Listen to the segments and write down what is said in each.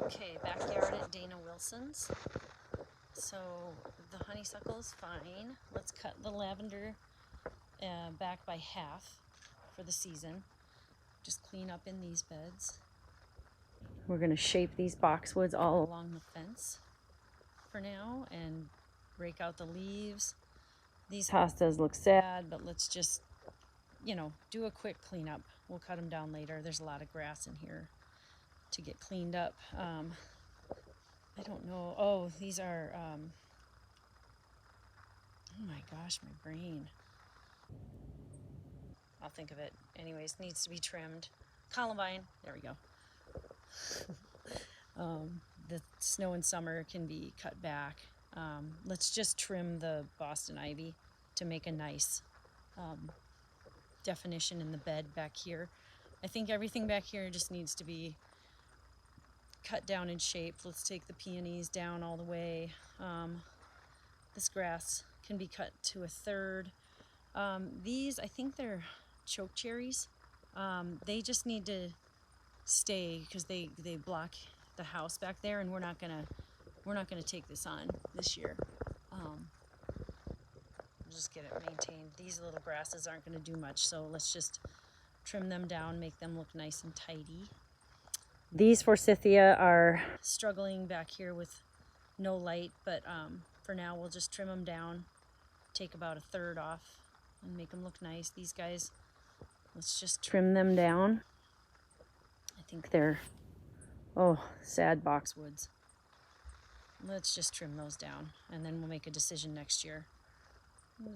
Okay, backyard at Dana Wilson's. So the honeysuckle's fine. Let's cut the lavender back by half for the season. Just clean up in these beds. We're going to shape these boxwoods all along the fence for now and rake out the leaves. These hostas look sad, but let's just, do a quick cleanup. We'll cut them down later. There's a lot of grass in here to get cleaned up. I don't know. Oh, these are, oh my gosh, my brain. I'll think of it. Anyways, needs to be trimmed. Columbine, there we go. The snow and summer can be cut back. Let's just trim the Boston ivy to make a nice definition in the bed back here. I think everything back here just needs to be cut down and shaped. Let's take the peonies down all the way. This grass can be cut to a third. These, I think they're choke cherries. They just need to stay because they block the house back there, and we're not gonna take this on this year. We'll just get it maintained. These little grasses aren't gonna do much, so let's just trim them down, make them look nice and tidy. These forsythia are struggling back here with no light, but for now we'll just trim them down, take about a third off and make them look nice. These guys, let's just trim them down. I think they're, sad boxwoods. Let's just trim those down and then we'll make a decision next year.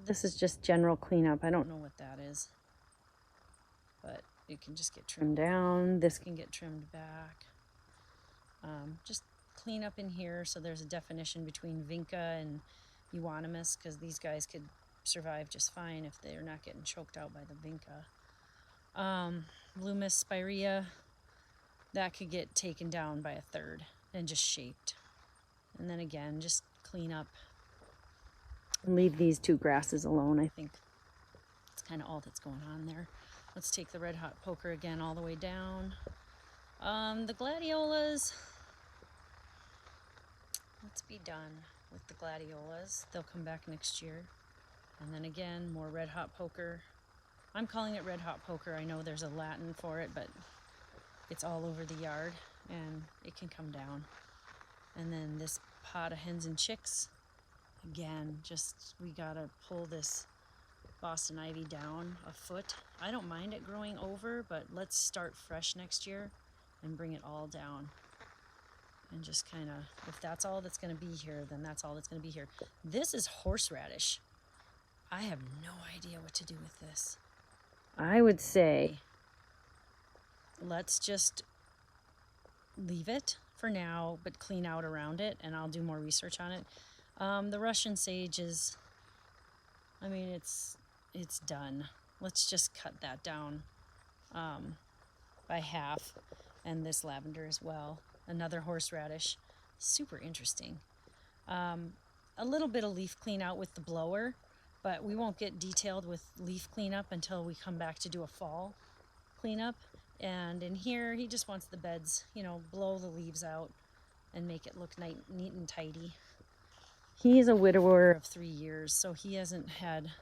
This is just general cleanup. I don't know what that is, but it can just get trimmed down. This can get trimmed back. Just clean up in here so there's a definition between vinca and euonymus, because these guys could survive just fine if they're not getting choked out by the vinca. Loomis spirea, that could get taken down by a third and just shaped. And then again, just clean up and leave these two grasses alone. I think that's kind of all that's going on there. Let's take the red hot poker again all the way down. The gladiolas, let's be done with the gladiolas. They'll come back next year. And then again, more red hot poker. I'm calling it red hot poker. I know there's a Latin for it, but it's all over the yard and it can come down. And then this pot of hens and chicks, again, just we gotta pull this Boston ivy down a foot. I don't mind it growing over, but let's start fresh next year and bring it all down. And just kind of, if that's all that's going to be here, then that's all that's going to be here. This is horseradish. I have no idea what to do with this. I would say let's just leave it for now, but clean out around it, and I'll do more research on it. The Russian sage is, it's done. Let's just cut that down by half, and this lavender as well. Another horseradish, super interesting. A little bit of leaf clean out with the blower, but we won't get detailed with leaf cleanup until we come back to do a fall cleanup. And in here, he just wants the beds, blow the leaves out and make it look neat and tidy. He's a widower of 3 years, so he hasn't had,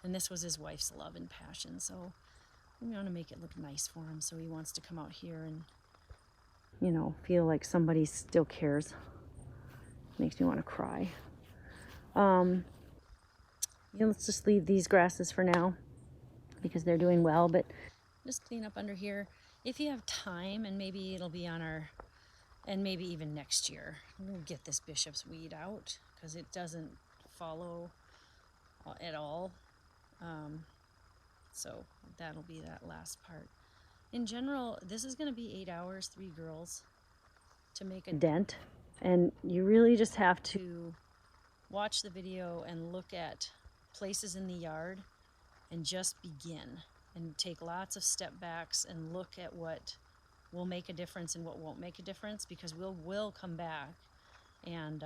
and this was his wife's love and passion, so we want to make it look nice for him, so he wants to come out here and, feel like somebody still cares. Makes me want to cry. Let's just leave these grasses for now because they're doing well, but just clean up under here. If you have time, and maybe it'll be on our, and maybe even next year, we'll get this bishop's weed out because it doesn't follow at all. So that'll be that last part. In general, this is going to be 8 hours, 3 girls, to make a dent. And you really just have to watch the video and look at places in the yard and just begin. And take lots of step backs and look at what will make a difference and what won't make a difference, because we'll come back and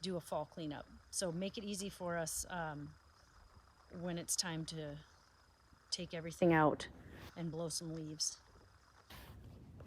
do a fall cleanup. So make it easy for us when it's time to take everything out and blow some leaves.